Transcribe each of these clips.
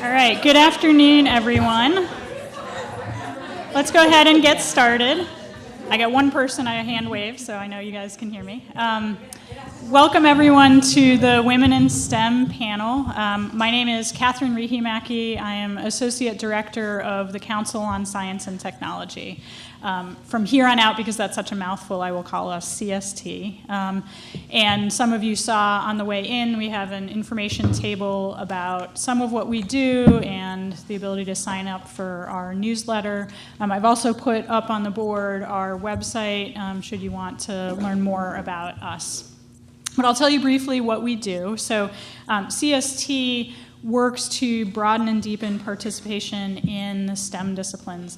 All right, good afternoon, everyone. Let's go ahead and get started. I got one person I hand wave, so I know you guys can hear me. Welcome, everyone, to the Women in STEM panel. My name is Catherine Riihimaki. I am Associate Director of the Council on Science and Technology. From here on out, because that's such a mouthful, I will call us CST. And some of you saw on the way in, we have an information table about some of what we do and the ability to sign up for our newsletter. I've also put up on the board our website, should you want to learn more about us. But I'll tell you briefly what we do. So CST works to broaden and deepen participation in the STEM disciplines.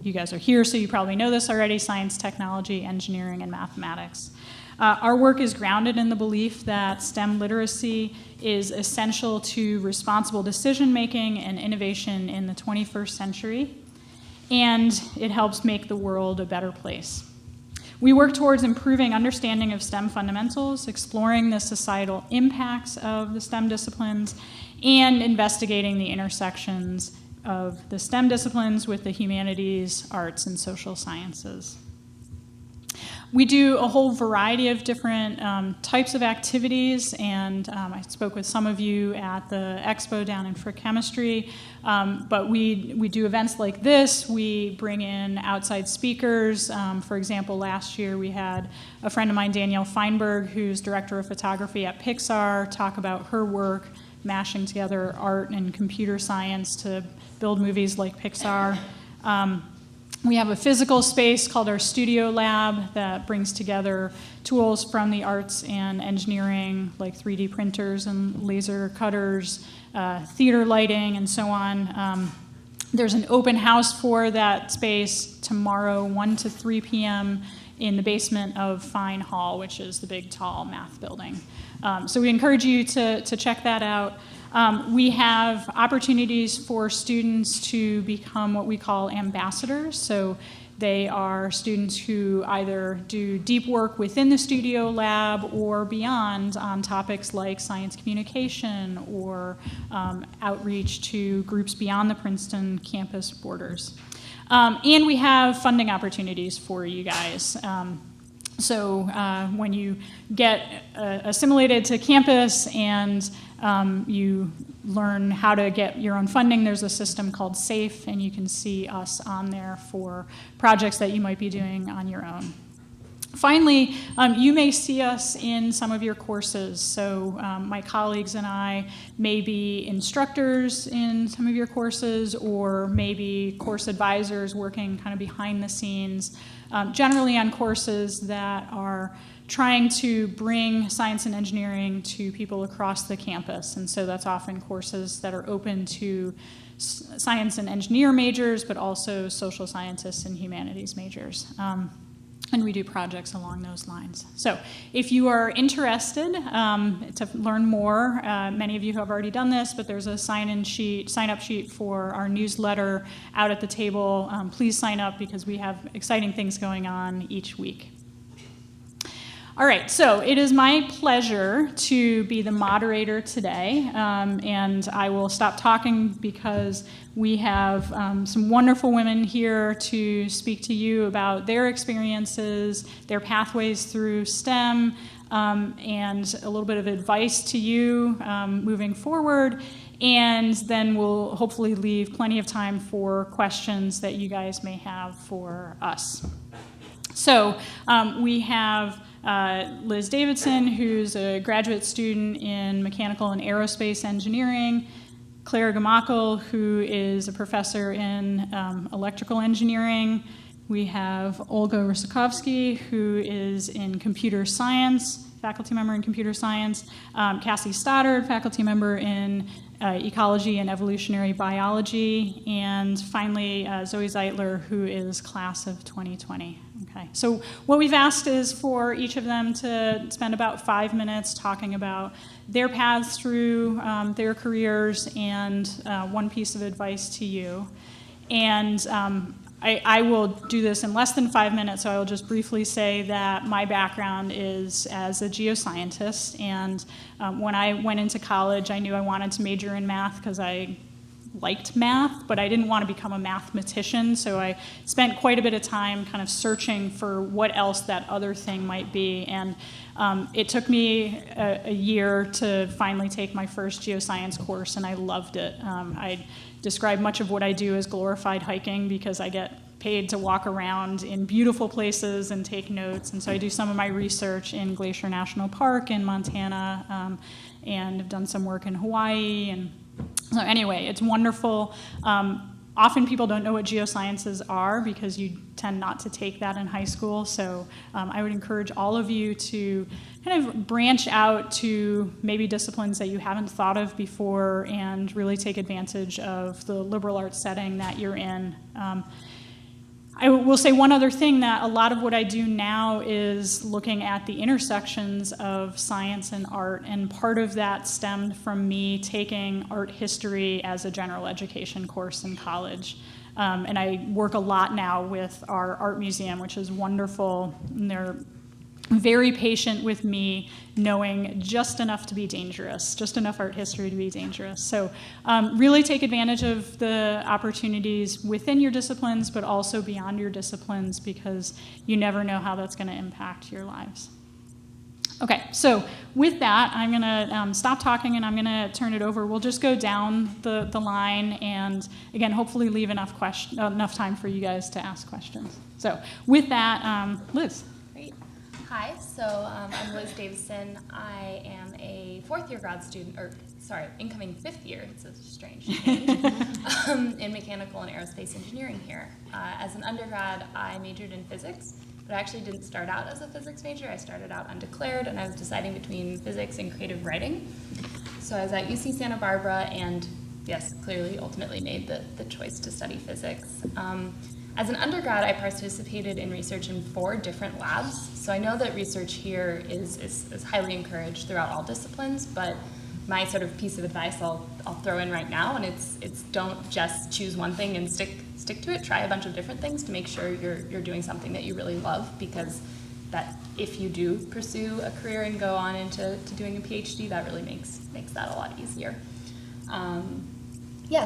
You guys are here, so you probably know this already: science, technology, engineering, and mathematics. Our work is grounded in the belief that STEM literacy is essential to responsible decision-making and innovation in the 21st century, and it helps make the world a better place. We work towards improving understanding of STEM fundamentals, exploring the societal impacts of the STEM disciplines, and investigating the intersections of the STEM disciplines with the humanities, arts, and social sciences. We do a whole variety of different types of activities, and I spoke with some of you at the expo down in Frick Chemistry, but we do events like this. We bring in outside speakers. For example, last year we had a friend of mine, Danielle Feinberg, who's director of photography at Pixar, talk about her work mashing together art and computer science to build movies like Pixar. We have a physical space called our Studio Lab that brings together tools from the arts and engineering, like 3D printers and laser cutters, theater lighting, and so on. There's an open house for that space tomorrow, 1 to 3 p.m. in the basement of Fine Hall, which is the big, tall math building. So we encourage you to check that out. We have opportunities for students to become what we call ambassadors. So they are students who either do deep work within the Studio Lab or beyond on topics like science communication or outreach to groups beyond the Princeton campus borders. And we have funding opportunities for you guys. So when you get assimilated to campus and you learn how to get your own funding, there's a system called SAFE, and you can see us on there for projects that you might be doing on your own. Finally, you may see us in some of your courses. So my colleagues and I may be instructors in some of your courses, or maybe course advisors working kind of behind the scenes, generally on courses that are trying to bring science and engineering to people across the campus. And so that's often courses that are open to science and engineer majors, but also social scientists and humanities majors. And we do projects along those lines. So if you are interested to learn more, many of you have already done this, but there's a sign-up sheet for our newsletter out at the table. Please sign up because we have exciting things going on each week. All right, so it is my pleasure to be the moderator today, and I will stop talking because we have some wonderful women here to speak to you about their experiences, their pathways through STEM, and a little bit of advice to you moving forward, and then we'll hopefully leave plenty of time for questions that you guys may have for us. So we have Liz Davidson, who's a graduate student in mechanical and aerospace engineering, Claire Gamakel, who is a professor in electrical engineering. We have Olga Rysakovsky, who is in computer science, faculty member in computer science, Cassie Stoddard, faculty member in ecology and evolutionary biology, and finally Zoe Zeitler, who is class of 2020. Okay, so what we've asked is for each of them to spend about 5 minutes talking about their paths through their careers and one piece of advice to you. And I will do this in less than 5 minutes, so I will just briefly say that my background is as a geoscientist, and when I went into college, I knew I wanted to major in math because I liked math, but I didn't want to become a mathematician, so I spent quite a bit of time kind of searching for what else that other thing might be. And it took me a year to finally take my first geoscience course, and I loved it. I describe much of what I do as glorified hiking because I get paid to walk around in beautiful places and take notes. And so I do some of my research in Glacier National Park in Montana, and have done some work in Hawaii. And so anyway, it's wonderful. Often people don't know what geosciences are because you tend not to take that in high school. So I would encourage all of you to kind of branch out to maybe disciplines that you haven't thought of before and really take advantage of the liberal arts setting that you're in. I will say one other thing, that a lot of what I do now is looking at the intersections of science and art, and part of that stemmed from me taking art history as a general education course in college. And I work a lot now with our art museum, which is wonderful. And they're very patient with me, knowing just enough to be dangerous, just enough art history to be dangerous. So really take advantage of the opportunities within your disciplines, but also beyond your disciplines, because you never know how that's going to impact your lives. Okay, so with that, I'm going to stop talking and I'm going to turn it over. We'll just go down the line and, again, hopefully leave enough time for you guys to ask questions. So with that, Liz. Hi, so I'm Liz Davidson. I am a fourth-year grad student, incoming fifth year, it's a strange change, in mechanical and aerospace engineering here. As an undergrad, I majored in physics, but I actually didn't start out as a physics major. I started out undeclared, and I was deciding between physics and creative writing. So I was at UC Santa Barbara, and yes, clearly ultimately made the choice to study physics. As an undergrad, I participated in research in 4 different labs. So I know that research here is highly encouraged throughout all disciplines, but my sort of piece of advice I'll throw in right now, and it's don't just choose one thing and stick to it. Try a bunch of different things to make sure you're doing something that you really love, because that if you do pursue a career and go on into doing a PhD, that really makes that a lot easier.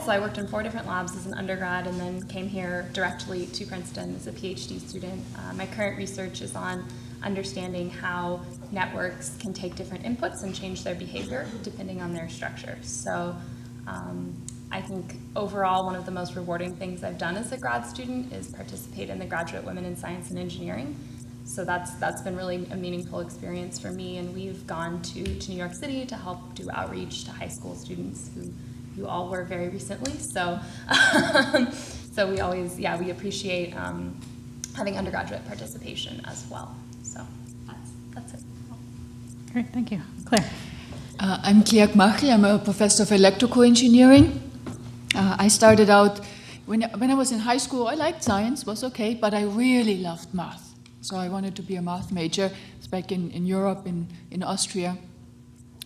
So I worked in 4 different labs as an undergrad and then came here directly to Princeton as a PhD student. My current research is on understanding how networks can take different inputs and change their behavior depending on their structure. So I think overall one of the most rewarding things I've done as a grad student is participate in the Graduate Women in Science and Engineering. So that's been really a meaningful experience for me, and we've gone to New York City to help do outreach to high school students who you all were very recently. So so we always, we appreciate having undergraduate participation as well. So that's it. Great, thank you. Claire. I'm Claire Machel. I'm a professor of electrical engineering. I started out, when I was in high school, I liked science, was okay, but I really loved math. So I wanted to be a math major. It's back in Europe, in Austria.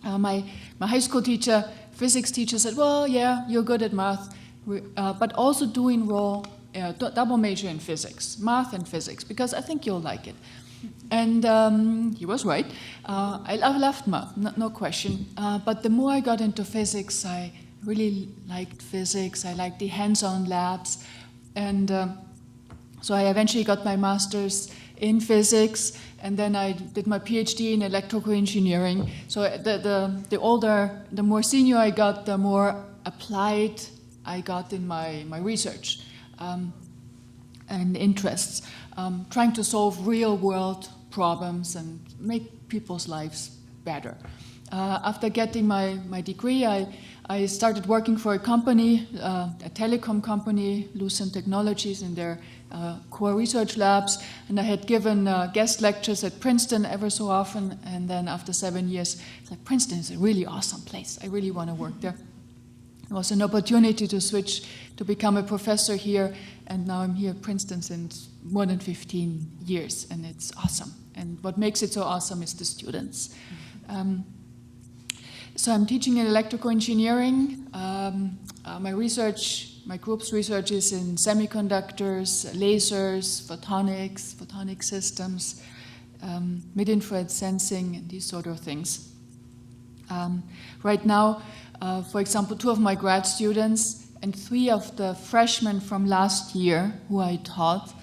My high school teacher, physics teacher, said, well, yeah, you're good at math, but also do enroll double major in physics, math and physics, because I think you'll like it. And he was right. I loved math, no question. But the more I got into physics, I really liked physics. I liked the hands-on labs. And so I eventually got my master's in physics, and then I did my PhD in electrical engineering. So the more senior I got, the more applied I got in my research and interests, trying to solve real-world problems and make people's lives better. After getting my degree, I started working for a company, a telecom company, Lucent Technologies, in their core research labs, and I had given guest lectures at Princeton ever so often, and then after 7 years, it's like, Princeton is a really awesome place. I really want to work there. It was an opportunity to switch to become a professor here, and now I'm here at Princeton since more than 15 years, and it's awesome. And what makes it so awesome is the students. So I'm teaching in electrical engineering. My group's research is in semiconductors, lasers, photonic systems, mid-infrared sensing, and these sort of things. Right now, for example, 2 of my grad students and 3 of the freshmen from last year who I taught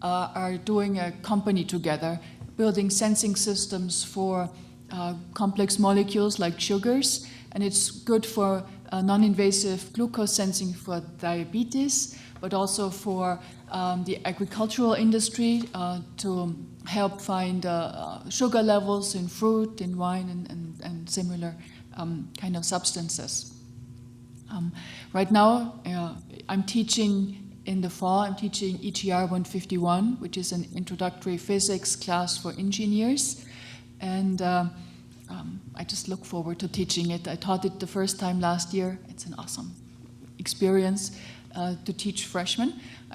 are doing a company together, building sensing systems for complex molecules like sugars, and it's good for non-invasive glucose sensing for diabetes, but also for the agricultural industry to help find sugar levels in fruit, in wine, and similar kind of substances. Right now, I'm teaching in the fall, I'm teaching EGR 151, which is an introductory physics class for engineers. And I just look forward to teaching it. I taught it the first time last year. It's an awesome experience to teach freshmen.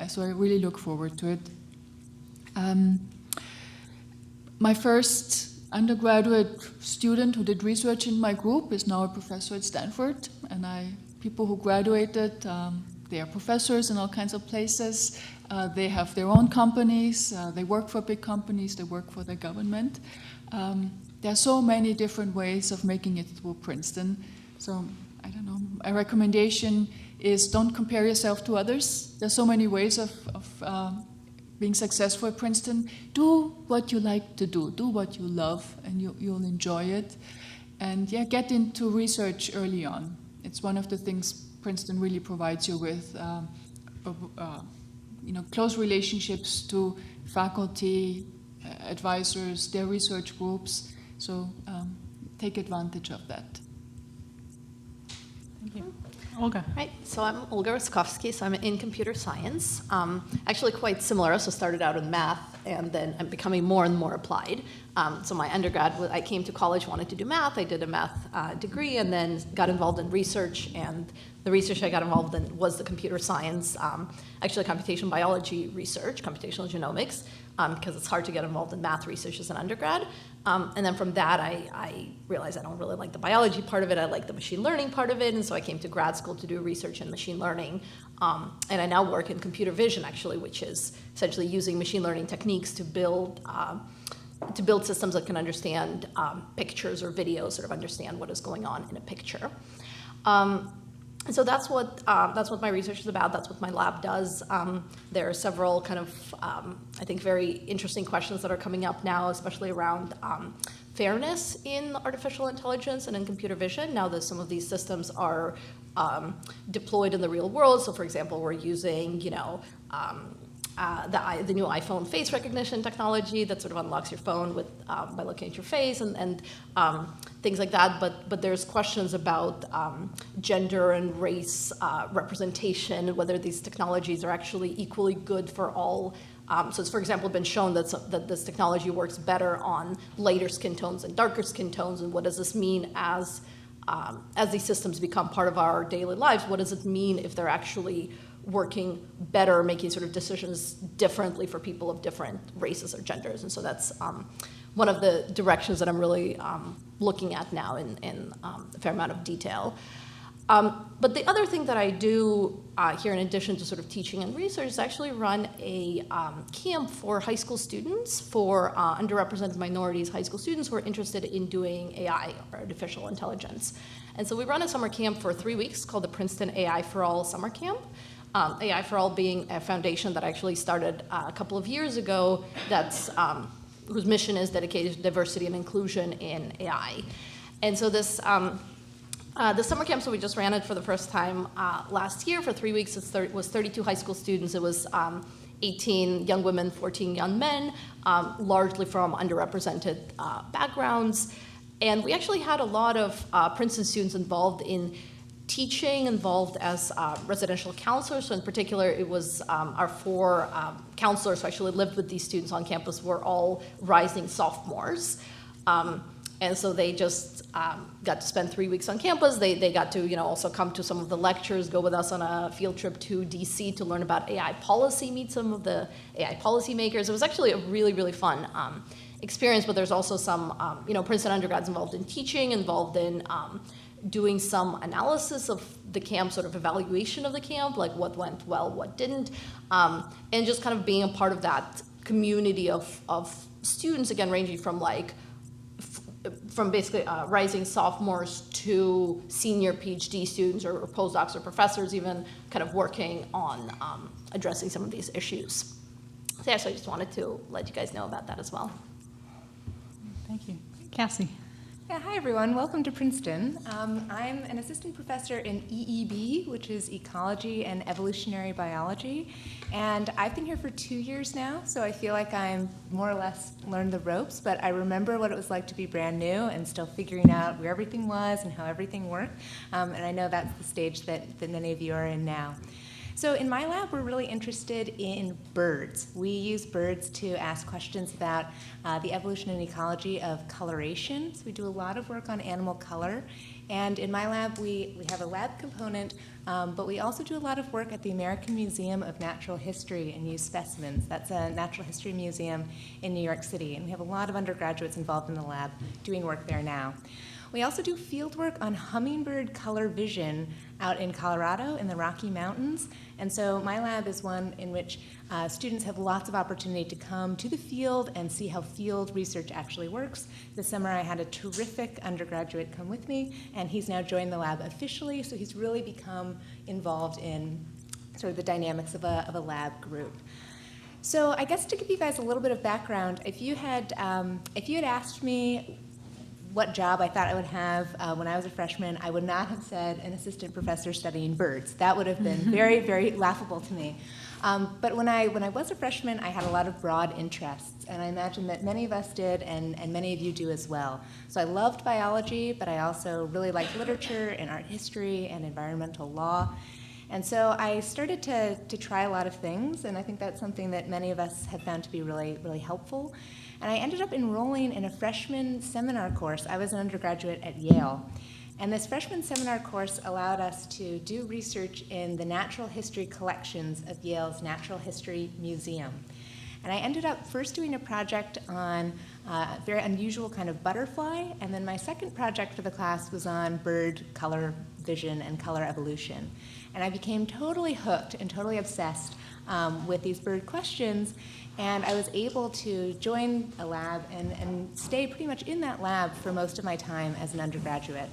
So I really look forward to it. My first undergraduate student who did research in my group is now a professor at Stanford. And people who graduated, they are professors in all kinds of places. They have their own companies. They work for big companies. They work for the government. There are so many different ways of making it through Princeton. So, I don't know, a recommendation is don't compare yourself to others. There's so many ways of being successful at Princeton. Do what you like to do what you love, and you'll enjoy it. And yeah, get into research early on. It's one of the things Princeton really provides you with, close relationships to faculty, advisors, their research groups. So take advantage of that. Thank you. Olga. Right, so I'm Olga Roskovsky, so I'm in computer science. Actually quite similar, so started out in math, and then I'm becoming more and more applied. So my undergrad, I came to college, wanted to do math. I did a math degree, and then got involved in research, and the research I got involved in was the computer science, actually computational biology research, computational genomics, because it's hard to get involved in math research as an undergrad. And then from that, I realized I don't really like the biology part of it. I like the machine learning part of it. And so I came to grad school to do research in machine learning. And I now work in computer vision, actually, which is essentially using machine learning techniques to build systems that can understand pictures or videos, sort of understand what is going on in a picture. And so that's what my research is about. That's what my lab does. There are several kind of, I think, very interesting questions that are coming up now, especially around fairness in artificial intelligence and in computer vision. Now that some of these systems are deployed in the real world. So, for example, we're using, the new iPhone face recognition technology that sort of unlocks your phone with by looking at your face and things like that. But there's questions about gender and race representation, and whether these technologies are actually equally good for all. So it's, for example, been shown that this technology works better on lighter skin tones and darker skin tones. And what does this mean as these systems become part of our daily lives? What does it mean if they're actually working better, making sort of decisions differently for people of different races or genders? And so that's one of the directions that I'm really looking at now in a fair amount of detail. But the other thing that I do here, in addition to sort of teaching and research, is actually run a camp for high school students, for underrepresented minorities, high school students who are interested in doing AI, or artificial intelligence. And so we run a summer camp for 3 weeks called the Princeton AI for All Summer Camp. AI for All being a foundation that actually started a couple of years ago, whose mission is dedicated to diversity and inclusion in AI. And so this the summer camp, so we just ran it for the first time last year for 3 weeks. It was 32 high school students. It was 18 young women, 14 young men, largely from underrepresented backgrounds. And we actually had a lot of Princeton students involved in teaching, involved as residential counselors. So in particular, it was our 4 counselors who actually lived with these students on campus were all rising sophomores. And so they just got to spend 3 weeks on campus. They got to also come to some of the lectures, go with us on a field trip to DC to learn about AI policy, meet some of the AI policymakers. It was actually a really, really fun experience, but there's also some Princeton undergrads involved in teaching, involved in doing some analysis of the camp, sort of evaluation of the camp, like what went well, what didn't, and just kind of being a part of that community of students, again, ranging from like from basically rising sophomores to senior PhD students or postdocs or professors even kind of working on addressing some of these issues. So yeah, so I just wanted to let you guys know about that as well. Thank you. Cassie. Yeah, hi everyone. Welcome to Princeton. I'm an assistant professor in EEB, which is Ecology and Evolutionary Biology, and I've been here for 2 years now, so I feel like I'm more or less learned the ropes, but I remember what it was like to be brand new and still figuring out where everything was and how everything worked, and I know that's the stage that many of you are in now. So in my lab, we're really interested in birds. We use birds to ask questions about the evolution and ecology of coloration. So we do a lot of work on animal color. And in my lab, we have a lab component, but we also do a lot of work at the American Museum of Natural History and use specimens. That's a natural history museum in New York City. And we have a lot of undergraduates involved in the lab doing work there now. We also do field work on hummingbird color vision out in Colorado in the Rocky Mountains. And so my lab is one in which students have lots of opportunity to come to the field and see how field research actually works. This summer I had a terrific undergraduate come with me, and he's now joined the lab officially, so he's really become involved in sort of the dynamics of a lab group. So I guess to give you guys a little bit of background, if you had asked me what job I thought I would have when I was a freshman, I would not have said an assistant professor studying birds. That would have been very, very laughable to me. But when I was a freshman, I had a lot of broad interests, and I imagine that many of us did, and many of you do as well. So I loved biology, but I also really liked literature and art history and environmental law. And so I started to try a lot of things, and I think that's something that many of us have found to be really, really helpful. And I ended up enrolling in a freshman seminar course. I was an undergraduate at Yale. And this freshman seminar course allowed us to do research in the natural history collections of Yale's Natural History Museum. And I ended up first doing a project on a very unusual kind of butterfly, and then my second project for the class was on bird color vision and color evolution. And I became totally hooked and totally obsessed with these bird questions, and I was able to join a lab and stay pretty much in that lab for most of my time as an undergraduate.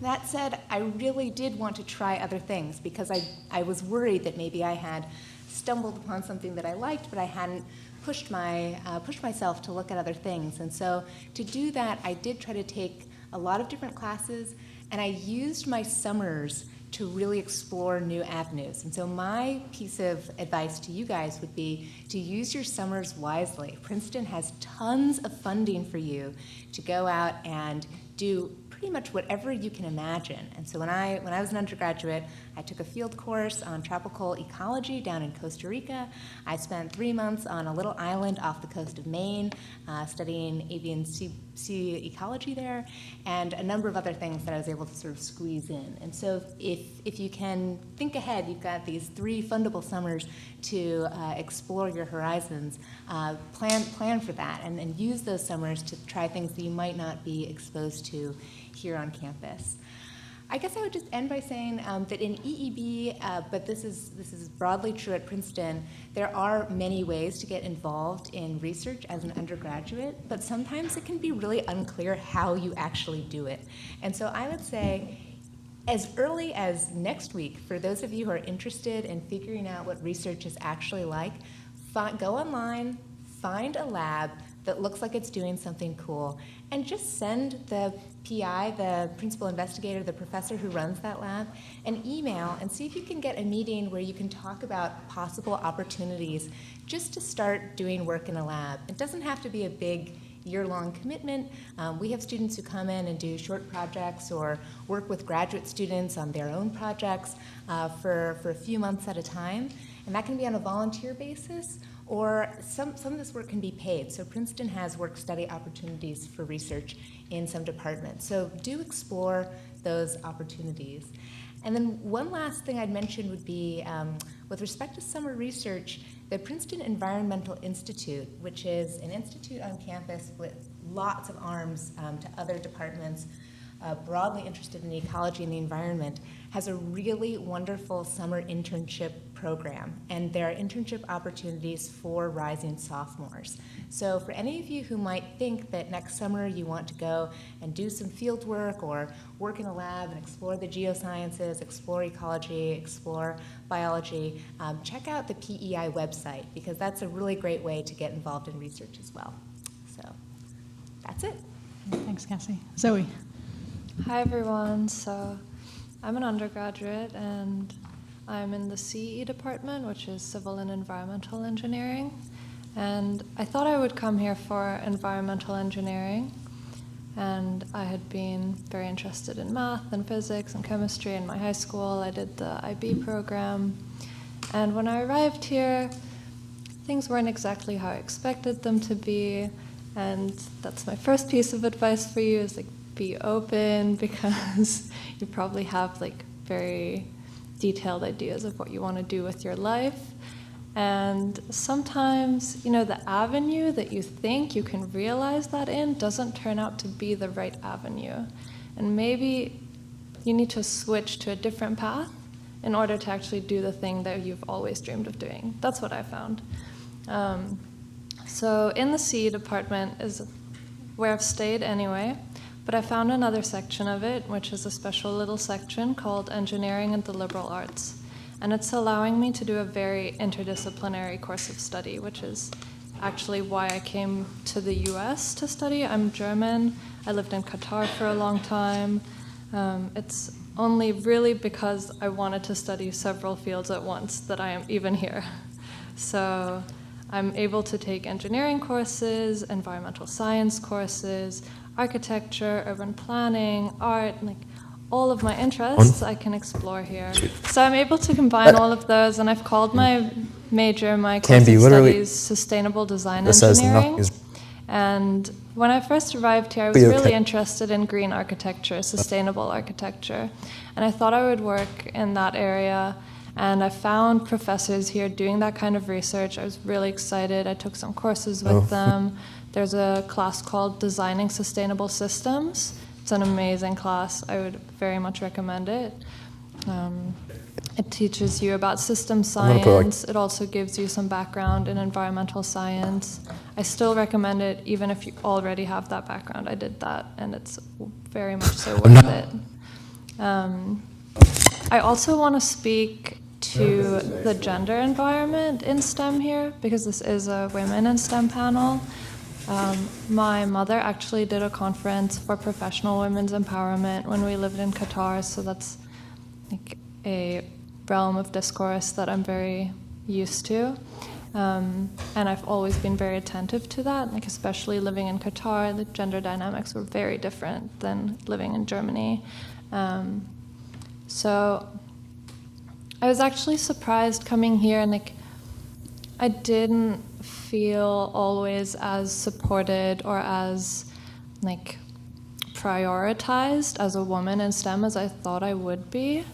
That said, I really did want to try other things because I was worried that maybe I had stumbled upon something that I liked, but I hadn't pushed myself to look at other things. And so to do that, I did try to take a lot of different classes, and I used my summers to really explore new avenues. And so my piece of advice to you guys would be to use your summers wisely. Princeton has tons of funding for you to go out and do pretty much whatever you can imagine. And so when I was an undergraduate, I took a field course on tropical ecology down in Costa Rica. I spent 3 months on a little island off the coast of Maine, studying avian sea ecology there, and a number of other things that I was able to sort of squeeze in. And so if you can think ahead, you've got these 3 fundable summers to explore your horizons. Plan for that, and use those summers to try things that you might not be exposed to here on campus. I guess I would just end by saying that in EEB, but this is broadly true at Princeton, there are many ways to get involved in research as an undergraduate, but sometimes it can be really unclear how you actually do it. And so I would say, as early as next week, for those of you who are interested in figuring out what research is actually like, go online, find a lab that looks like it's doing something cool, and just send the PI, the principal investigator, the professor who runs that lab, an email and see if you can get a meeting where you can talk about possible opportunities just to start doing work in a lab. It doesn't have to be a big year-long commitment. We have students who come in and do short projects or work with graduate students on their own projects for a few months at a time, and that can be on a volunteer basis, or some of this work can be paid. So Princeton has work-study opportunities for research in some departments. So do explore those opportunities. And then one last thing I'd mention would be, with respect to summer research, the Princeton Environmental Institute, which is an institute on campus with lots of arms to other departments broadly interested in ecology and the environment, has a really wonderful summer internship program, and there are internship opportunities for rising sophomores. So for any of you who might think that next summer you want to go and do some field work or work in a lab and explore the geosciences, explore ecology, explore biology, check out the PEI website, because that's a really great way to get involved in research as well. So that's it. Thanks, Cassie. Zoe. Hi, everyone. So I'm an undergraduate, and I'm in the CE department, which is Civil and Environmental Engineering. And I thought I would come here for environmental engineering. And I had been very interested in math and physics and chemistry in my high school. I did the IB program. And when I arrived here, things weren't exactly how I expected them to be. And that's my first piece of advice for you, is like, be open, because you probably have like very detailed ideas of what you want to do with your life. And sometimes, you know, the avenue that you think you can realize that in doesn't turn out to be the right avenue. And maybe you need to switch to a different path in order to actually do the thing that you've always dreamed of doing. That's what I found. So in the CE department is where I've stayed anyway. But I found another section of it, which is a special little section called Engineering and the Liberal Arts. And it's allowing me to do a very interdisciplinary course of study, which is actually why I came to the US to study. I'm German. I lived in Qatar for a long time. It's only really because I wanted to study several fields at once that I am even here. So I'm able to take engineering courses, environmental science courses, architecture, urban planning, art, like all of my interests I can explore here. So I'm able to combine all of those, and I've called my major, my course of studies, Sustainable Design Engineering. And when I first arrived here, I was really interested in green architecture, sustainable architecture. And I thought I would work in that area. And I found professors here doing that kind of research. I was really excited. I took some courses with them. There's a class called Designing Sustainable Systems. It's an amazing class. I would very much recommend it. It teaches you about system science. It also gives you some background in environmental science. I still recommend it even if you already have that background. I did that, and it's very much so worth it. I also want to speak to the gender environment in STEM here, because this is a Women in STEM panel. My mother actually did a conference for professional women's empowerment when we lived in Qatar, so that's like a realm of discourse that I'm very used to. And I've always been very attentive to that, like especially living in Qatar, the gender dynamics were very different than living in Germany. So I was actually surprised coming here, and like I didn't feel always as supported or as like prioritized as a woman in STEM as I thought I would be.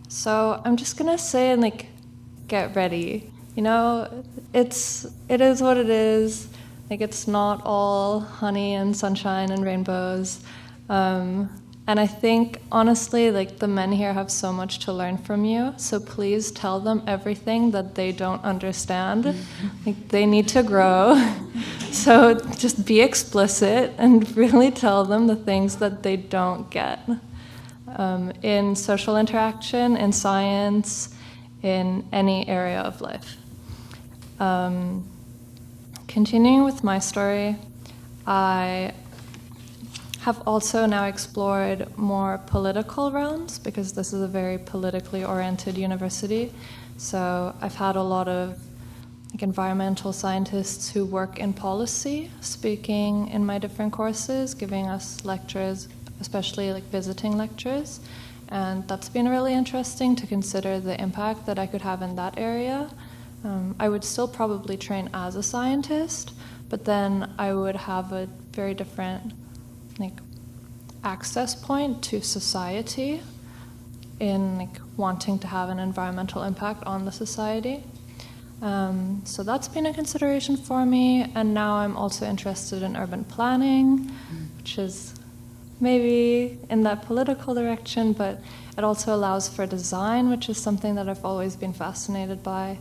So I'm just gonna say, and like, get ready. You know, it is what it is. Like, it's not all honey and sunshine and rainbows. And I think, honestly, like, the men here have so much to learn from you, so please tell them everything that they don't understand. Like, they need to grow. So just be explicit and really tell them the things that they don't get. In social interaction, in science, in any area of life. Continuing with my story, I have also now explored more political realms because this is a very politically oriented university. So I've had a lot of like environmental scientists who work in policy speaking in my different courses, giving us lectures, especially like visiting lectures. And that's been really interesting to consider the impact that I could have in that area. I would still probably train as a scientist, but then I would have a very different like access point to society in like wanting to have an environmental impact on the society. So that's been a consideration for me, and now I'm also interested in urban planning, which is maybe in that political direction, but it also allows for design, which is something that I've always been fascinated by.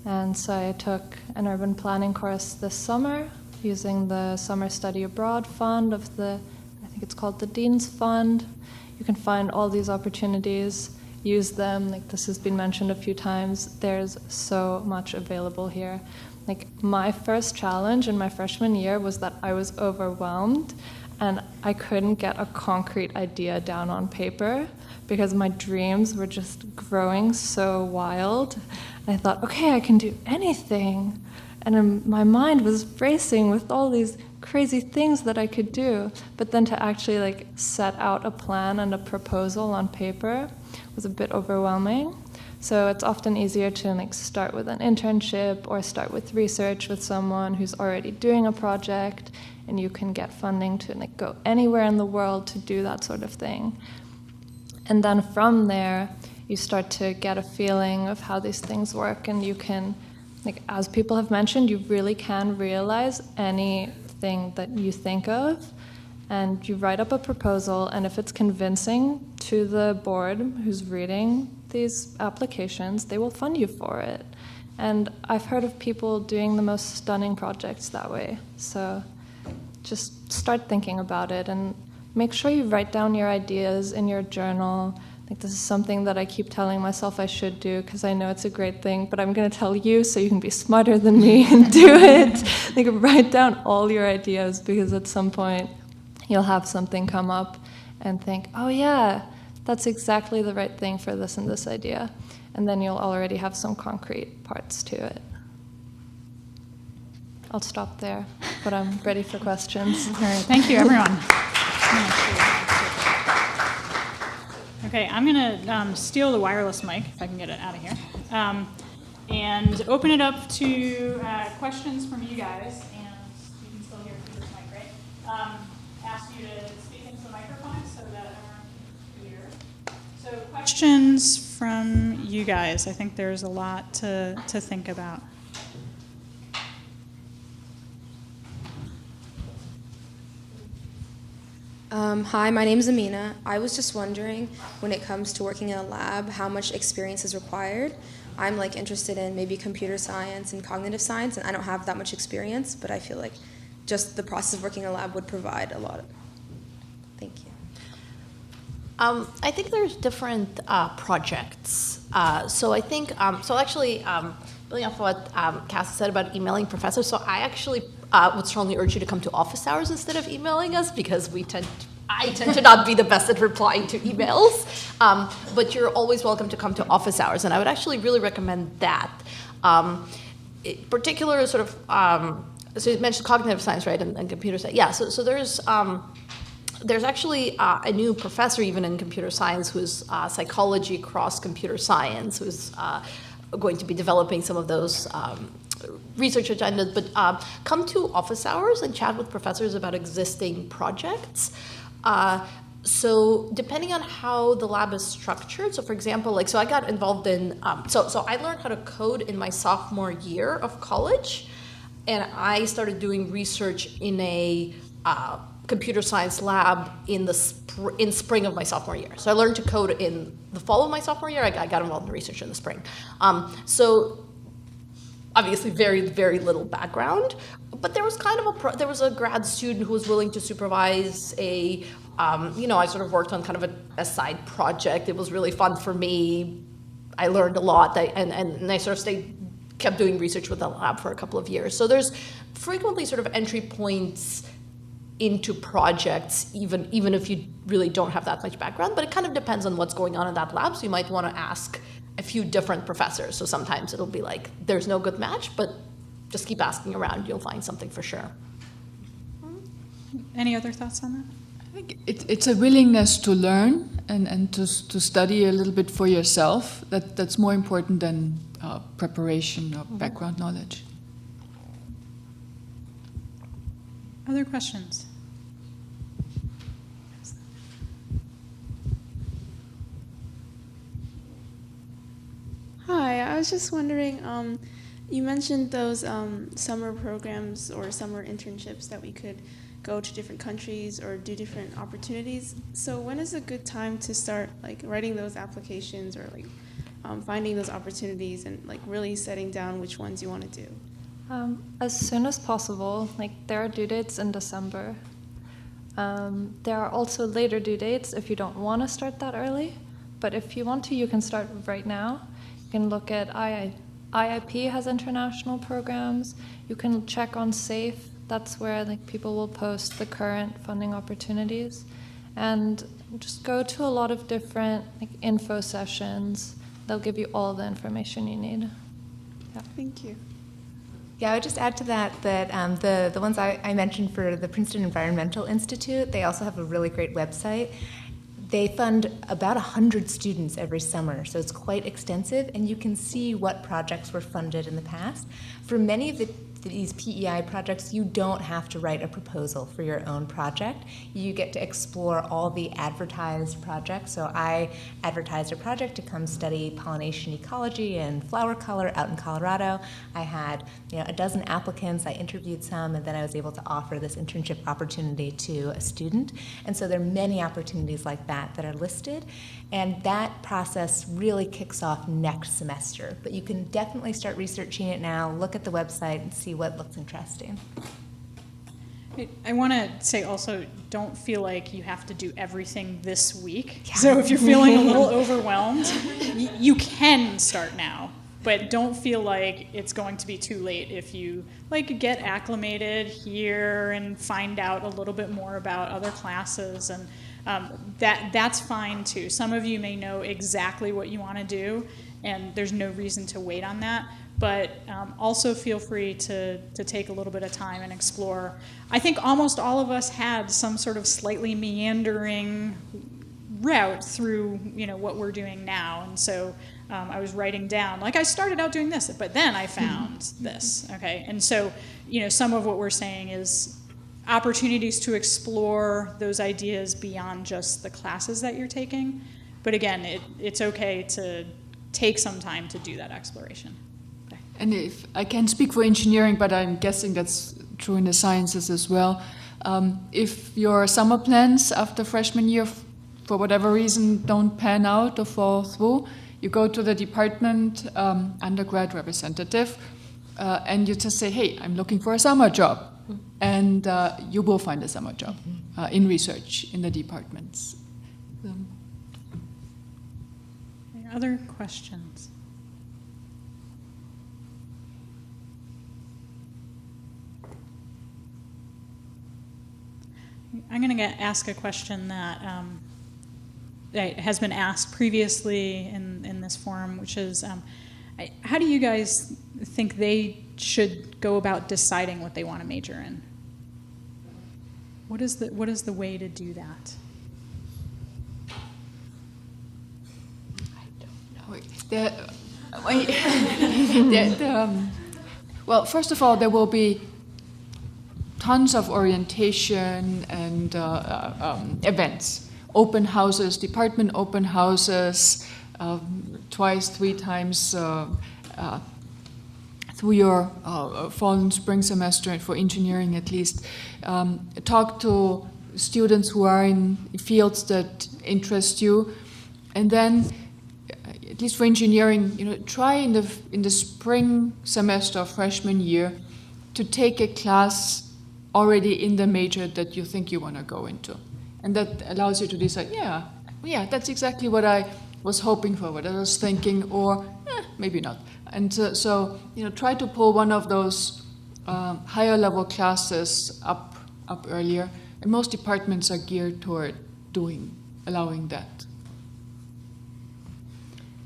And so I took an urban planning course this summer using the Summer Study Abroad Fund of I think it's called the Dean's Fund. You can find all these opportunities, use them, like this has been mentioned a few times. There's so much available here. Like my first challenge in my freshman year was that I was overwhelmed and I couldn't get a concrete idea down on paper because my dreams were just growing so wild. And I thought, okay, I can do anything. And my mind was racing with all these crazy things that I could do. But then to actually like set out a plan and a proposal on paper was a bit overwhelming. So it's often easier to like start with an internship or start with research with someone who's already doing a project, and you can get funding to like go anywhere in the world to do that sort of thing. And then from there, you start to get a feeling of how these things work, and you can, like as people have mentioned, you really can realize anything that you think of. And you write up a proposal, and if it's convincing to the board who's reading these applications, they will fund you for it. And I've heard of people doing the most stunning projects that way. So just start thinking about it and make sure you write down your ideas in your journal. I think this is something that I keep telling myself I should do because I know it's a great thing, but I'm going to tell you so you can be smarter than me and do it. Like write down all your ideas, because at some point you'll have something come up and think, oh yeah, that's exactly the right thing for this and this idea. And then you'll already have some concrete parts to it. I'll stop there, but I'm ready for questions. All right, thank you, everyone. Okay, I'm going to steal the wireless mic, if I can get it out of here, and open it up to questions from you guys. And you can still hear through this mic, right? Ask you to speak into the microphone so that everyone can hear. So questions from you guys. I think there's a lot to think about. Hi, my name is Amina. I was just wondering, when it comes to working in a lab, how much experience is required? I'm interested in maybe computer science and cognitive science, and I don't have that much experience, but I feel like just the process of working in a lab would provide a lot of. Thank you. I think there's different projects. So I think, building off what Cassie said about emailing professors, so I actually would strongly urge you to come to office hours instead of emailing us, because I tend to not be the best at replying to emails. But you're always welcome to come to office hours, and I would actually really recommend that. In particular, so you mentioned cognitive science, right, and computer science. Yeah, so there's actually a new professor even in computer science who's psychology cross computer science, who's going to be developing some of those research agendas. But come to office hours and chat with professors about existing projects. So depending on how the lab is structured, so for example, so I got involved in, so I learned how to code in my sophomore year of college, and I started doing research in a computer science lab in spring of my sophomore year. So I learned to code in the fall of my sophomore year. I got involved in research in the spring. So obviously very, very little background, but there was there was a grad student who was willing to supervise I sort of worked on kind of a side project. It was really fun for me. I learned a lot, and I sort of kept doing research with the lab for a couple of years. So there's frequently sort of entry points into projects, even if you really don't have that much background, but it kind of depends on what's going on in that lab. So you might want to ask a few different professors. So sometimes it'll be like, there's no good match, but just keep asking around, you'll find something for sure. Any other thoughts on that? I think it's a willingness to learn and to study a little bit for yourself. That's more important than preparation or background knowledge. Other questions? Hi, I was just wondering, you mentioned those summer programs or summer internships that we could go to different countries or do different opportunities. So when is a good time to start like writing those applications or like finding those opportunities and like really setting down which ones you want to do? As soon as possible. Like, there are due dates in December. There are also later due dates if you don't want to start that early. But if you want to, you can start right now. You can look at IIP has international programs. You can check on SAFE. That's where like people will post the current funding opportunities. And just go to a lot of different like info sessions. They'll give you all the information you need. Yeah. Thank you. Yeah, I would just add to that the ones I mentioned for the Princeton Environmental Institute, they also have a really great website. They fund about 100 students every summer, so it's quite extensive, and you can see what projects were funded in the past. For many of these PEI projects, you don't have to write a proposal for your own project. You get to explore all the advertised projects. So I advertised a project to come study pollination ecology and flower color out in Colorado. I had a dozen applicants, I interviewed some, and then I was able to offer this internship opportunity to a student. And so there are many opportunities like that that are listed. And that process really kicks off next semester. But you can definitely start researching it now, look at the website, and see what looks interesting. I want to say also, don't feel like you have to do everything this week. Yeah. So if you're feeling a little overwhelmed, you can start now. But don't feel like it's going to be too late if you like get acclimated here and find out a little bit more about other classes, and that's fine too. Some of you may know exactly what you want to do, and there's no reason to wait on that. But also feel free to take a little bit of time and explore. I think almost all of us had some sort of slightly meandering route through what we're doing now, and so I was writing down, like, I started out doing this, but then I found this, okay? And so, some of what we're saying is opportunities to explore those ideas beyond just the classes that you're taking. But again, it's okay to take some time to do that exploration. Okay. And if I can speak for engineering, but I'm guessing that's true in the sciences as well. If your summer plans after freshman year, for whatever reason, don't pan out or fall through, you go to the department undergrad representative, and you just say, hey, I'm looking for a summer job. And you will find a summer job in research in the departments. Any other questions? I'm going to ask a question that has been asked previously in this forum, which is, how do you guys think they should go about deciding what they want to major in? What is the way to do that? I don't know. Well, first of all, there will be tons of orientation and events, open houses, department open houses, twice, 3 times through your fall and spring semester, for engineering at least. Talk to students who are in fields that interest you, and then, at least for engineering, try in the spring semester of freshman year to take a class already in the major that you think you want to go into. And that allows you to decide, yeah, that's exactly what I was hoping for, what I was thinking, or maybe not. And so try to pull one of those higher level classes up earlier. And most departments are geared toward allowing that.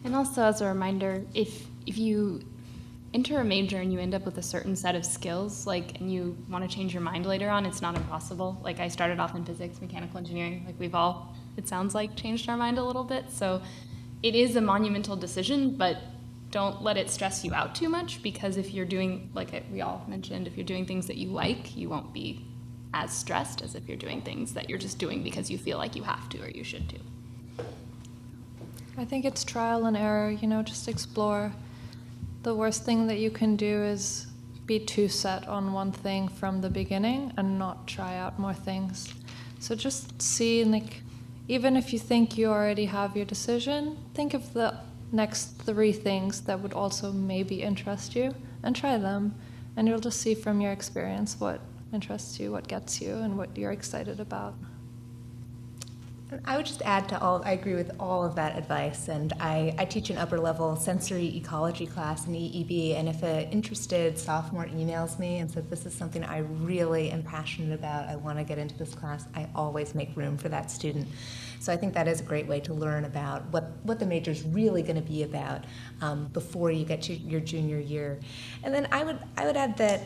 And also, as a reminder, if you enter a major and you end up with a certain set of skills, and you want to change your mind later on, it's not impossible. Like, I started off in physics, mechanical engineering. Like, we've all, it sounds like, changed our mind a little bit. So it is a monumental decision, but don't let it stress you out too much, because if you're doing, like we all mentioned, if you're doing things that you like, you won't be as stressed as if you're doing things that you're just doing because you feel like you have to or you should do. I think it's trial and error, just explore. The worst thing that you can do is be too set on one thing from the beginning and not try out more things. So just see, like, even if you think you already have your decision, think of the next 3 things that would also maybe interest you and try them. And you'll just see from your experience what interests you, what gets you, and what you're excited about. I would just add to all, I agree with all of that advice, and I teach an upper level sensory ecology class in EEB, and if an interested sophomore emails me and says this is something I really am passionate about, I want to get into this class, I always make room for that student. So I think that is a great way to learn about what the major is really going to be about before you get to your junior year. And then I would add that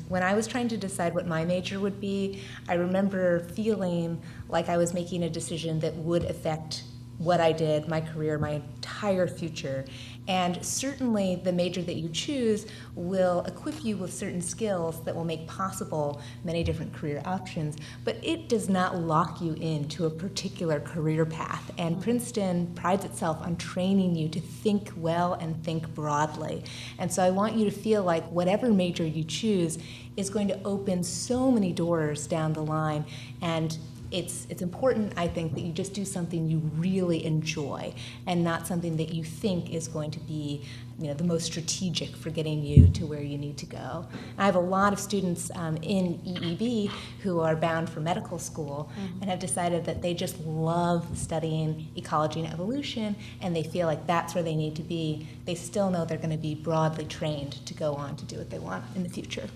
when I was trying to decide what my major would be, I remember feeling like I was making a decision that would affect what I did, my career, my entire future. And certainly the major that you choose will equip you with certain skills that will make possible many different career options, but it does not lock you into a particular career path. And Princeton prides itself on training you to think well and think broadly. And so I want you to feel like whatever major you choose is going to open so many doors down the line, and it's important, I think, that you just do something you really enjoy and not something that you think is going to be, the most strategic for getting you to where you need to go. I have a lot of students in EEB who are bound for medical school and have decided that they just love studying ecology and evolution, and they feel like that's where they need to be. They still know they're going to be broadly trained to go on to do what they want in the future.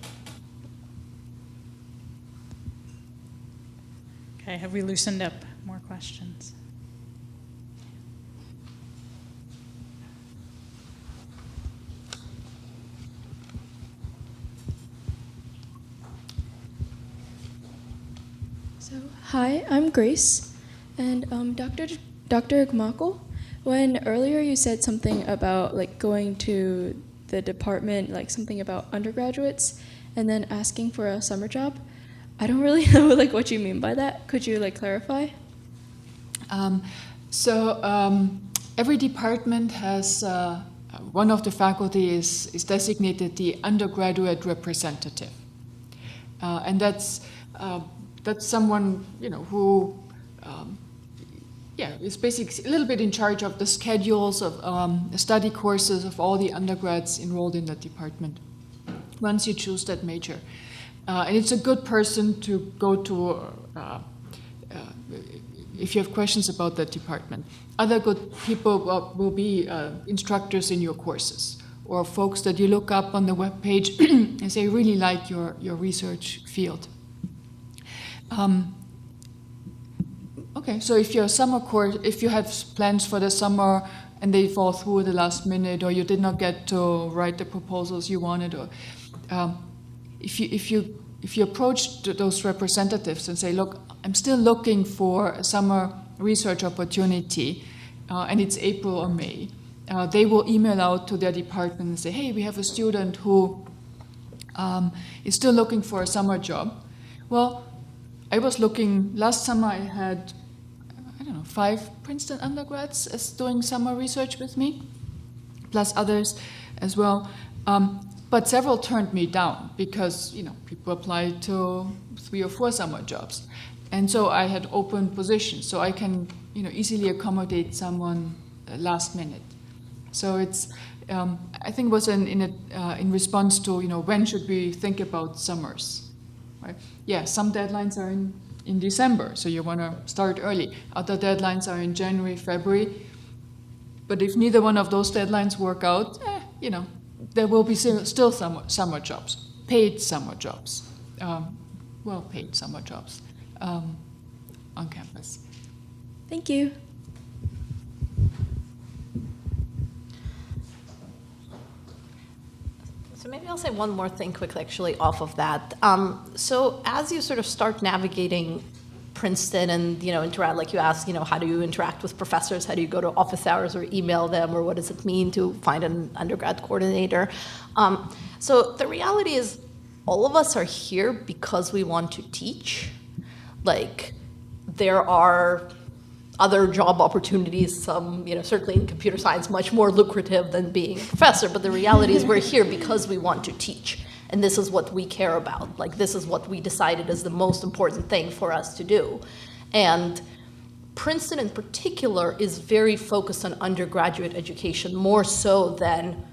Okay, have we loosened up? More questions? So, hi, I'm Grace, and Dr. Riihimaki, when earlier you said something about like going to the department, like something about undergraduates, and then asking for a summer job, I don't really know like what you mean by that. Could you like clarify? Every department has one of the faculty is designated the undergraduate representative, and that's someone who is basically a little bit in charge of the schedules of study courses of all the undergrads enrolled in that department. Once you choose that major. And it's a good person to go to if you have questions about that department. Other good people will be instructors in your courses, or folks that you look up on the web page and say, really like your research field. Okay, so if your summer course, if you have plans for the summer and they fall through at the last minute, or you did not get to write the proposals you wanted, or if you approach those representatives and say, look, I'm still looking for a summer research opportunity, and it's April or May, they will email out to their department and say, hey, we have a student who is still looking for a summer job. Well, I was looking, last summer I had, 5 Princeton undergrads as doing summer research with me, plus others as well. But several turned me down because, people applied to 3 or 4 summer jobs. And so I had open positions, so I can, easily accommodate someone last minute. So it's, I think it was in response to, when should we think about summers, right? Yeah, some deadlines are in December, so you want to start early. Other deadlines are in January, February. But if neither one of those deadlines work out, there will be still summer jobs, paid summer jobs, well-paid summer jobs on campus. Thank you. So maybe I'll say one more thing quickly, actually, off of that. So as you sort of start navigating Princeton and interact, like you asked, how do you interact with professors? How do you go to office hours or email them, or what does it mean to find an undergrad coordinator? So the reality is, all of us are here because we want to teach. Like, there are other job opportunities, some, certainly in computer science, much more lucrative than being a professor, but the reality is we're here because we want to teach. and this is what we care about. Like, this is what we decided is the most important thing for us to do. And Princeton in particular is very focused on undergraduate education, more so than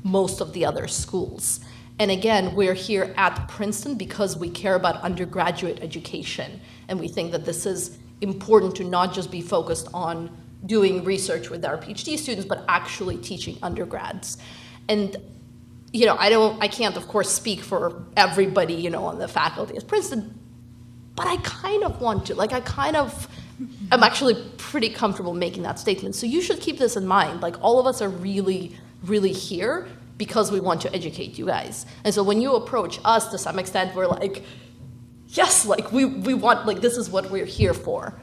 most of the other schools. And again, we're here at Princeton because we care about undergraduate education, and we think that this is important to not just be focused on doing research with our PhD students, but actually teaching undergrads. And I can't, of course, speak for everybody, on the faculty at Princeton, but I kind of want to. I'm actually pretty comfortable making that statement. So you should keep this in mind. Like, all of us are really, really here because we want to educate you guys. And so when you approach us, to some extent, we're like, yes, like we want, like, this is what we're here for.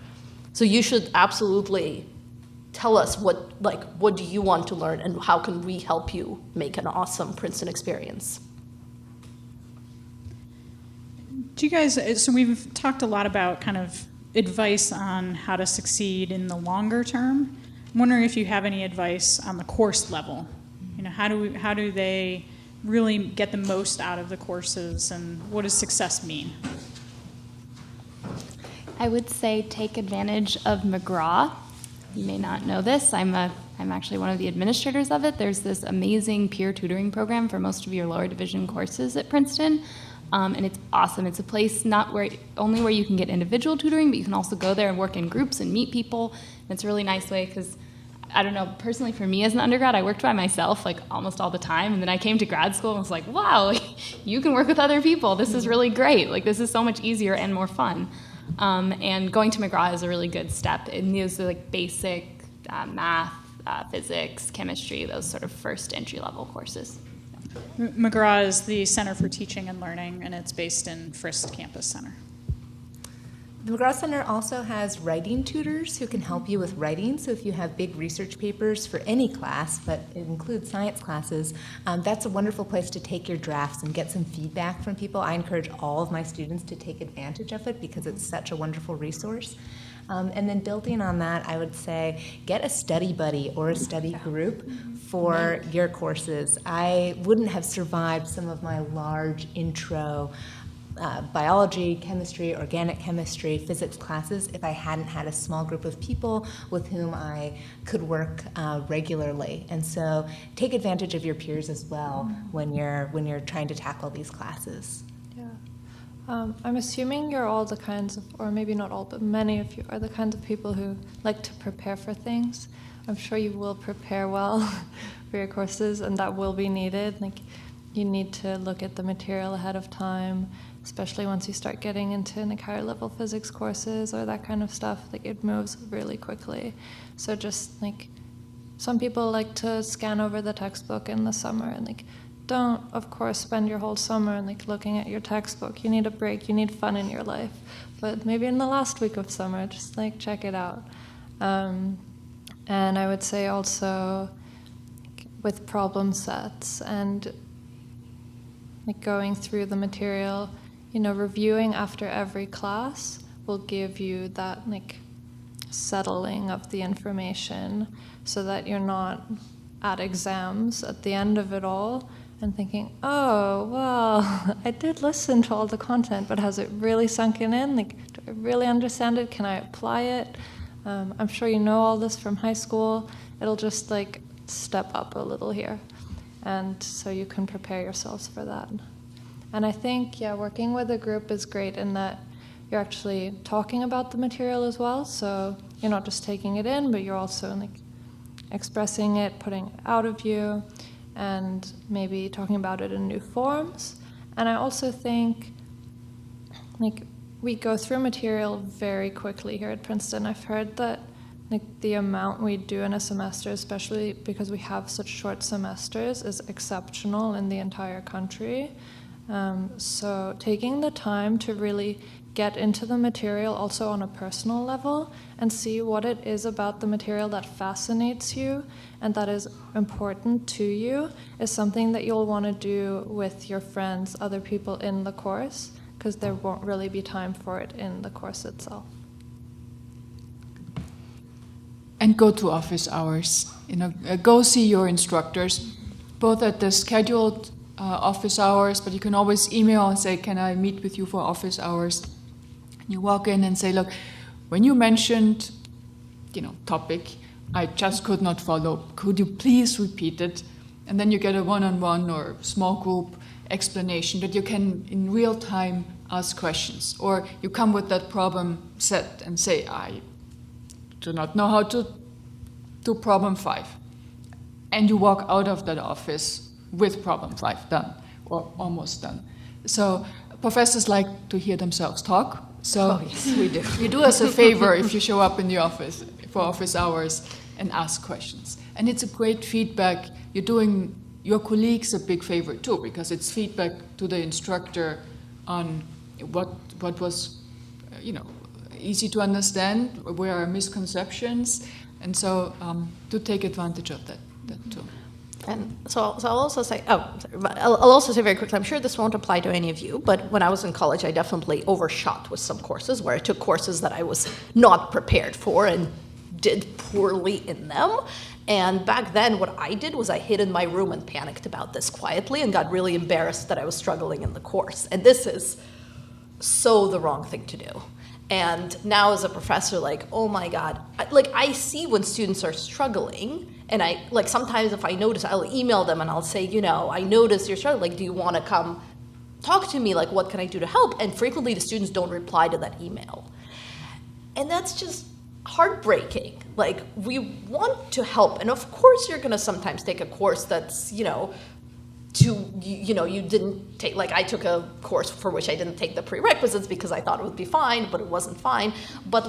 So you should absolutely tell us what do you want to learn, and how can we help you make an awesome Princeton experience? Do you guys, so we've talked a lot about kind of advice on how to succeed in the longer term. I'm wondering if you have any advice on the course level. How do they really get the most out of the courses, and what does success mean? I would say take advantage of McGraw. You may not know this. I'm actually one of the administrators of it. There's this amazing peer tutoring program for most of your lower division courses at Princeton. And it's awesome. It's a place only where you can get individual tutoring, but you can also go there and work in groups and meet people. And it's a really nice way, because I don't know, personally for me as an undergrad, I worked by myself like almost all the time. And then I came to grad school and was like, wow, you can work with other people. This is really great. Like, this is so much easier and more fun. And going to McGraw is a really good step. It uses like basic math, physics, chemistry, those sort of first entry-level courses. McGraw is the Center for Teaching and Learning, and it's based in Frist Campus Center. The McGraw Center also has writing tutors who can help you with writing. So if you have big research papers for any class, but it includes science classes, that's a wonderful place to take your drafts and get some feedback from people. I encourage all of my students to take advantage of it because it's such a wonderful resource. And then building on that, I would say get a study buddy or a study group for your courses. I wouldn't have survived some of my large intro biology, chemistry, organic chemistry, physics classes if I hadn't had a small group of people with whom I could work regularly. And so take advantage of your peers as well when you're trying to tackle these classes. I'm assuming you're all the kinds of, or maybe not all, but many of you are the kinds of people who like to prepare for things. I'm sure you will prepare well for your courses, and that will be needed. Like, you need to look at the material ahead of time, especially once you start getting into like higher level physics courses or that kind of stuff. Like, it moves really quickly. So just like, some people like to scan over the textbook in the summer, and like, don't, of course, spend your whole summer like looking at your textbook. You need a break, you need fun in your life. But maybe in the last week of summer, just like check it out. And I would say also with problem sets and like going through the material, reviewing after every class will give you that like settling of the information so that you're not at exams at the end of it all and thinking, oh, well, I did listen to all the content, but has it really sunken in? Like, do I really understand it? Can I apply it? I'm sure you know all this from high school. It'll just like step up a little here. And so you can prepare yourselves for that. And I think, working with a group is great in that you're actually talking about the material as well. So you're not just taking it in, but you're also like expressing it, putting it out of you, and maybe talking about it in new forms. And I also think like we go through material very quickly here at Princeton. I've heard that like the amount we do in a semester, especially because we have such short semesters, is exceptional in the entire country. So taking the time to really get into the material also on a personal level and see what it is about the material that fascinates you and that is important to you is something that you'll want to do with your friends, other people in the course, because there won't really be time for it in the course itself. And go to office hours. Go see your instructors, both at the scheduled office hours, but you can always email and say, can I meet with you for office hours? And you walk in and say, look, when you mentioned, topic, I just could not follow. Could you please repeat it? And then you get a one-on-one or small group explanation that you can in real time ask questions. Or you come with that problem set and say, I do not know how to do problem 5. And you walk out of that office with problem 5 done, or almost done. So professors like to hear themselves talk. So yes, we do. You do us a favor if you show up in the office for office hours and ask questions. And it's a great feedback. You're doing your colleagues a big favor too, because it's feedback to the instructor on what was, easy to understand, where are misconceptions, and so to take advantage of that too. And so I'll also say, I'll also say very quickly, I'm sure this won't apply to any of you, but when I was in college, I definitely overshot with some courses where I took courses that I was not prepared for and did poorly in them. And back then, what I did was I hid in my room and panicked about this quietly and got really embarrassed that I was struggling in the course. And this is so the wrong thing to do. And now as a professor, oh my God, I see when students are struggling, and sometimes if I notice, I'll email them and I'll say, I notice you're struggling, do you want to come talk to me? What can I do to help? And frequently the students don't reply to that email. And that's just heartbreaking. We want to help. And of course you're going to sometimes take a course that's, you didn't take, I took a course for which I didn't take the prerequisites because I thought it would be fine, but it wasn't fine. But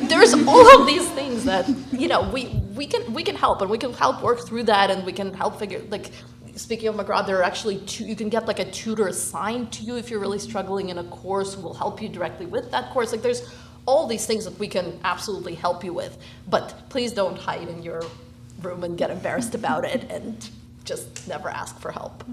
there's all of these things that, we can help, and we can help work through that, and we can help figure, speaking of McGraw, there are actually you can get a tutor assigned to you if you're really struggling in a course who will help you directly with that course. There's all these things that we can absolutely help you with, but please don't hide in your room and get embarrassed about it and just never ask for help.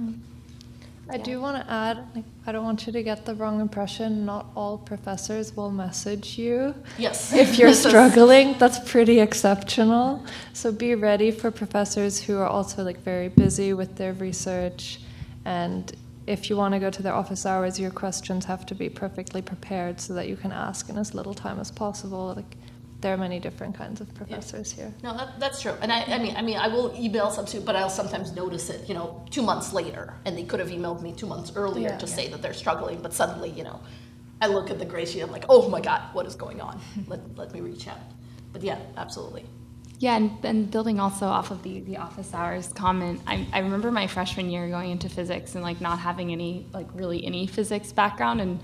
I do want to add, I don't want you to get the wrong impression. Not all professors will message you. Yes. If you're struggling, that's pretty exceptional. So be ready for professors who are also very busy with their research. And if you want to go to their office hours, your questions have to be perfectly prepared so that you can ask in as little time as possible. There are many different kinds of professors here. No, that's true. And I will email some too, but I'll sometimes notice it, 2 months later, and they could have emailed me 2 months earlier to say that they're struggling, but suddenly, I look at the grade sheet, I'm like, oh my God, what is going on? Let me reach out. But yeah, absolutely. Yeah, and building also off of the office hours comment, I remember my freshman year going into physics and not having any really any physics background, and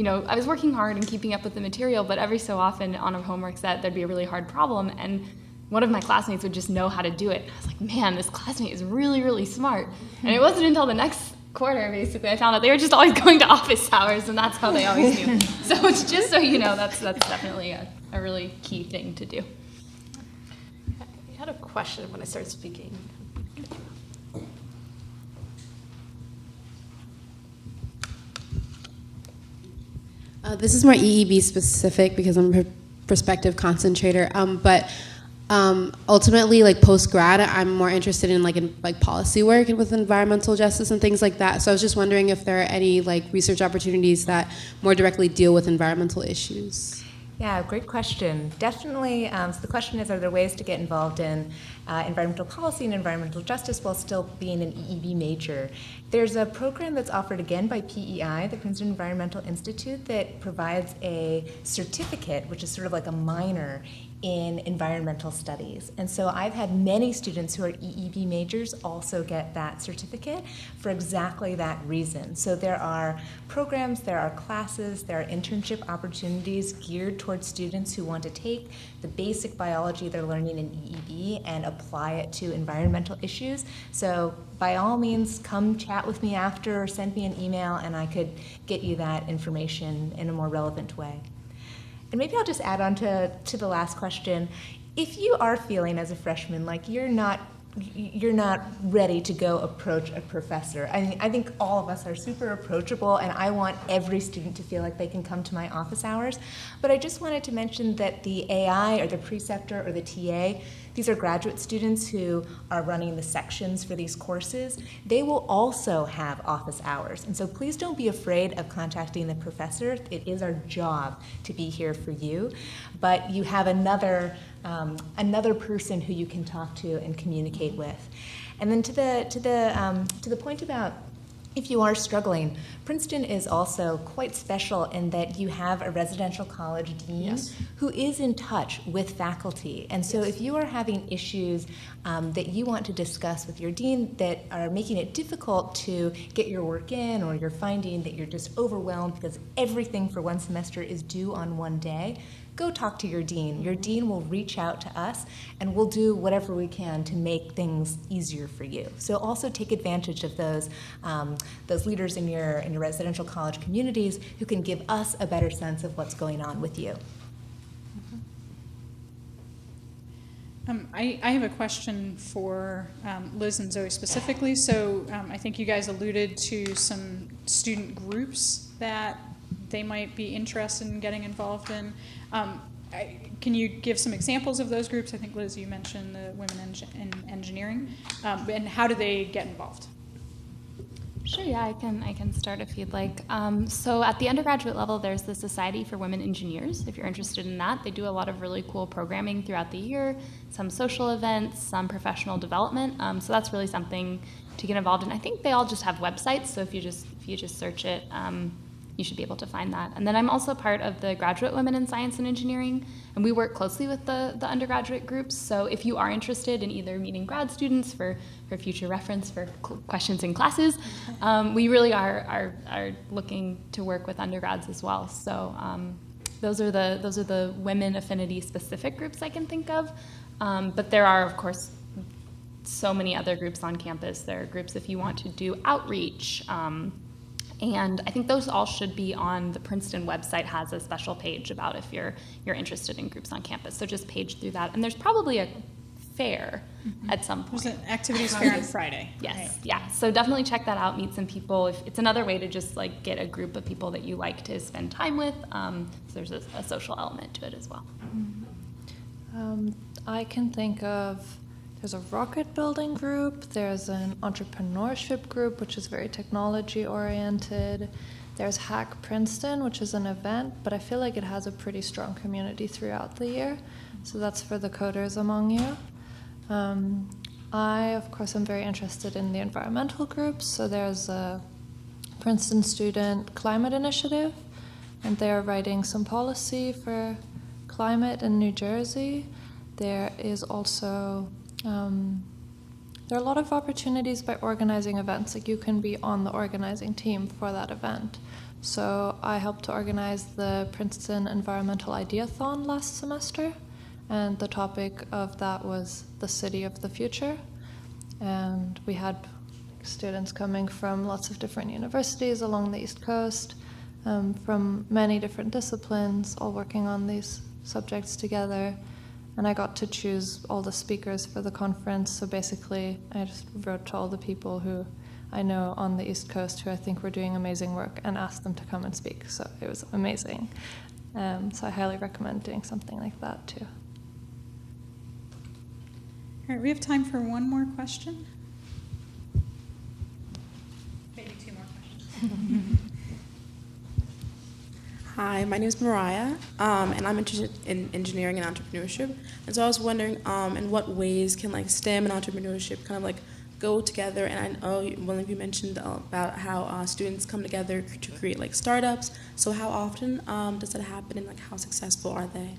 I was working hard and keeping up with the material, but every so often on a homework set, there'd be a really hard problem, and one of my classmates would just know how to do it. I was like, man, this classmate is really, really smart. And it wasn't until the next quarter, basically, I found out they were just always going to office hours, and that's how they always knew. So it's just so you know, that's definitely a really key thing to do. I had a question when I started speaking. This is more EEB specific because I'm a prospective concentrator, but ultimately, post-grad, I'm more interested in policy work and with environmental justice and things like that. So I was just wondering if there are any research opportunities that more directly deal with environmental issues. Yeah, great question. Definitely. So the question is, are there ways to get involved in environmental policy and environmental justice while still being an EEB major? There's a program that's offered again by PEI, the Princeton Environmental Institute, that provides a certificate, which is sort of a minor in environmental studies. And so I've had many students who are EEB majors also get that certificate for exactly that reason. So there are programs, there are classes, there are internship opportunities geared towards students who want to take the basic biology they're learning in EEB and apply it to environmental issues. So by all means, come chat with me after or send me an email and I could get you that information in a more relevant way. And maybe I'll just add on to the last question. If you are feeling as a freshman like you're not you're not ready to go approach a professor. I think all of us are super approachable, and I want every student to feel like they can come to my office hours. But I just wanted to mention that the AI or the preceptor or the TA, these are graduate students who are running the sections for these courses. They will also have office hours. And so please don't be afraid of contacting the professor. It is our job to be here for you. But you have another person who you can talk to and communicate with. And then to the point about if you are struggling, Princeton is also quite special in that you have a residential college dean who is in touch with faculty. And so if you are having issues that you want to discuss with your dean that are making it difficult to get your work in, or you're finding that you're just overwhelmed because everything for one semester is due on one day, go talk to your dean. Your dean will reach out to us, and we'll do whatever we can to make things easier for you. So also take advantage of those leaders in your residential college communities who can give us a better sense of what's going on with you. I have a question for Liz and Zoe specifically. So I think you guys alluded to some student groups that they might be interested in getting involved in. Can you give some examples of those groups? I think, Liz, you mentioned the Women in Engineering. And how do they get involved? Sure, yeah, I can start if you'd like. So at the undergraduate level, there's the Society for Women Engineers, if you're interested in that. They do a lot of really cool programming throughout the year, some social events, some professional development. So that's really something to get involved in. I think they all just have websites, so if you just search it, you should be able to find that. And then I'm also part of the Graduate Women in Science and Engineering, and we work closely with the undergraduate groups. So if you are interested in either meeting grad students for future reference for questions in classes, we really are looking to work with undergrads as well. So those are the women affinity specific groups I can think of. But there are, of course, so many other groups on campus. There are groups if you want to do outreach. And I think those all should be on the Princeton website, has a special page about if you're interested in groups on campus. So just page through that. And there's probably a fair at some point. There's an activities fair on Friday. Yes, right? yeah. So definitely check that out, meet some people. It's another way to just like get a group of people that you like to spend time with. So there's a social element to it as well. I can think of, there's a rocket building group, there's an entrepreneurship group, which is very technology oriented. There's Hack Princeton, which is an event, but I feel like it has a pretty strong community throughout the year. So that's for the coders among you. I, of course, am very interested in the environmental groups. So there's a Princeton Student Climate Initiative, and they're writing some policy for climate in New Jersey. There is also there are a lot of opportunities by organizing events. Like you can be on the organizing team for that event. So I helped to organize the Princeton Environmental Ideathon last semester, and the topic of that was the city of the future. And we had students coming from lots of different universities along the East Coast, from many different disciplines, all working on these subjects together. And I got to choose all the speakers for the conference. So basically, I just wrote to all the people who I know on the East Coast who I think were doing amazing work and asked them to come and speak. So it was amazing. So I highly recommend doing something like that too. All right, we have time for one more question. Maybe two more questions. Hi, my name is Mariah, and I'm interested in engineering and entrepreneurship. And so I was wondering, in what ways can like STEM and entrepreneurship kind of like go together? And I know one of you mentioned about how students come together to create like startups. So how often does that happen, and like how successful are they?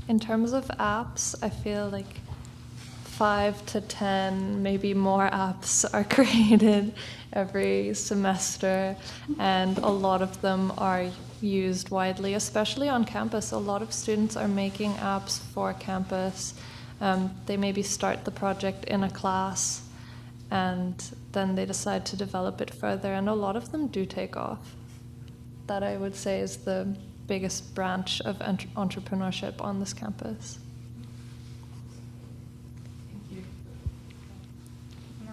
In terms of apps, I feel like 5 to 10, maybe more apps are created every semester, and a lot of them are used widely, especially on campus. A lot of students are making apps for campus. They maybe start the project in a class, and then they decide to develop it further, and a lot of them do take off. That, I would say, is the biggest branch of entrepreneurship on this campus.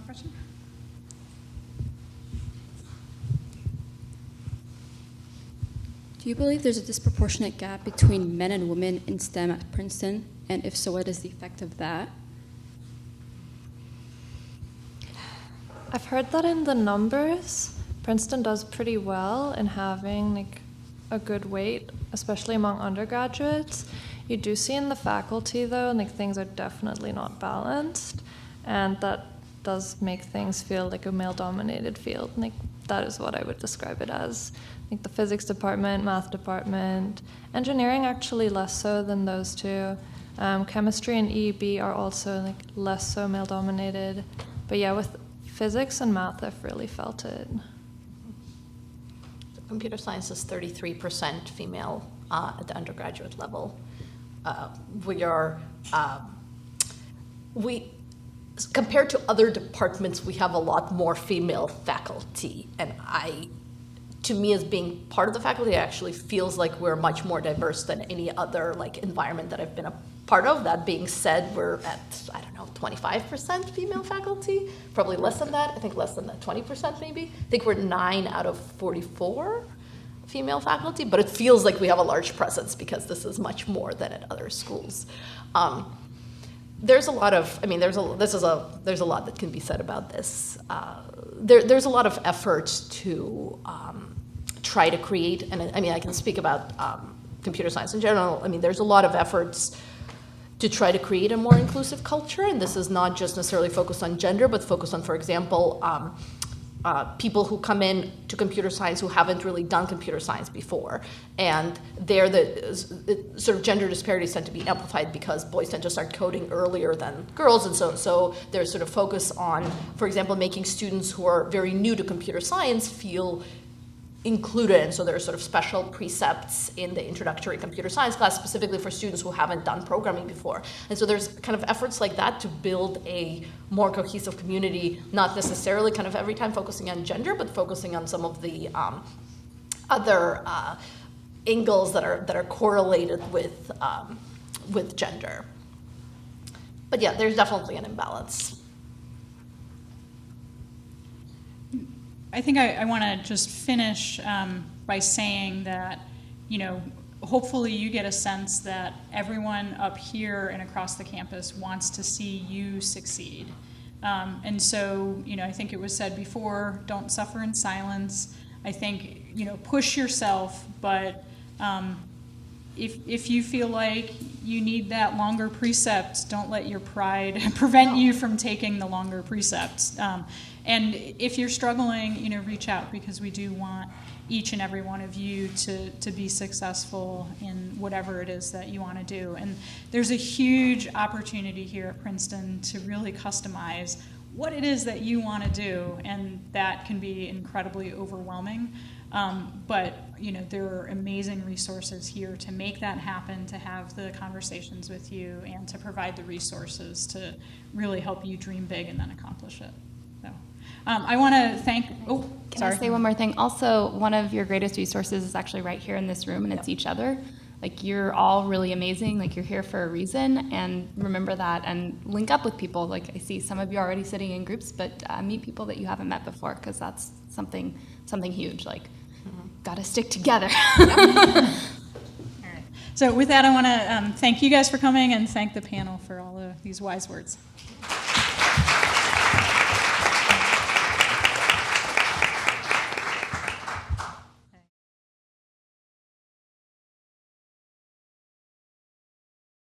question? Do you believe there's a disproportionate gap between men and women in STEM at Princeton? And if so, what is the effect of that? I've heard that in the numbers, Princeton does pretty well in having like a good weight, especially among undergraduates. You do see in the faculty though, like things are definitely not balanced, and that does make things feel like a male-dominated field. Like that is what I would describe it as. Like the physics department, math department, engineering actually less so than those two. Chemistry and EEB are also like less so male-dominated, but yeah, with physics and math, I've really felt it. Computer science is 33% female at the undergraduate level. Compared to other departments, we have a lot more female faculty, and to me, as being part of the faculty, it actually feels like we're much more diverse than any other like environment that I've been a part of. That being said, we're at, I don't know, 25% female faculty, probably less than that. I think less than that, 20% maybe. I think we're 9 out of 44 female faculty, but it feels like we have a large presence because this is much more than at other schools. There's a lot of, I mean, there's a lot that can be said about this. There's a lot of efforts to try to create, and I mean, I can speak about computer science in general. I mean, there's a lot of efforts to try to create a more inclusive culture, and this is not just necessarily focused on gender, but focused on, for example, people who come in to computer science who haven't really done computer science before, and there the sort of gender disparities tend to be amplified because boys tend to start coding earlier than girls, and so there's sort of focus on, for example, making students who are very new to computer science feel included, and so there are sort of special precepts in the introductory computer science class specifically for students who haven't done programming before. And so there's kind of efforts like that to build a more cohesive community, not necessarily kind of every time focusing on gender, but focusing on some of the other angles that are correlated with gender. But yeah, there's definitely an imbalance. I think I want to just finish by saying that, you know, hopefully you get a sense that everyone up here and across the campus wants to see you succeed. And so, you know, I think it was said before, don't suffer in silence. I think, you know, push yourself, but if you feel like you need that longer precept, don't let your pride prevent you from taking the longer precepts. And if you're struggling, you know, reach out, because we do want each and every one of you to be successful in whatever it is that you want to do. And there's a huge opportunity here at Princeton to really customize what it is that you want to do, and that can be incredibly overwhelming. But you know, there are amazing resources here to make that happen, to have the conversations with you, and to provide the resources to really help you dream big and then accomplish it. So I want to thank, Can I say one more thing? Also, one of your greatest resources is actually right here in this room, and it's each other. Like, you're all really amazing. Like, you're here for a reason, and remember that, and link up with people. Like, I see some of you already sitting in groups, but meet people that you haven't met before, because that's something huge. Like, gotta stick together. All right. So with that, I want to thank you guys for coming, and thank the panel for all of these wise words.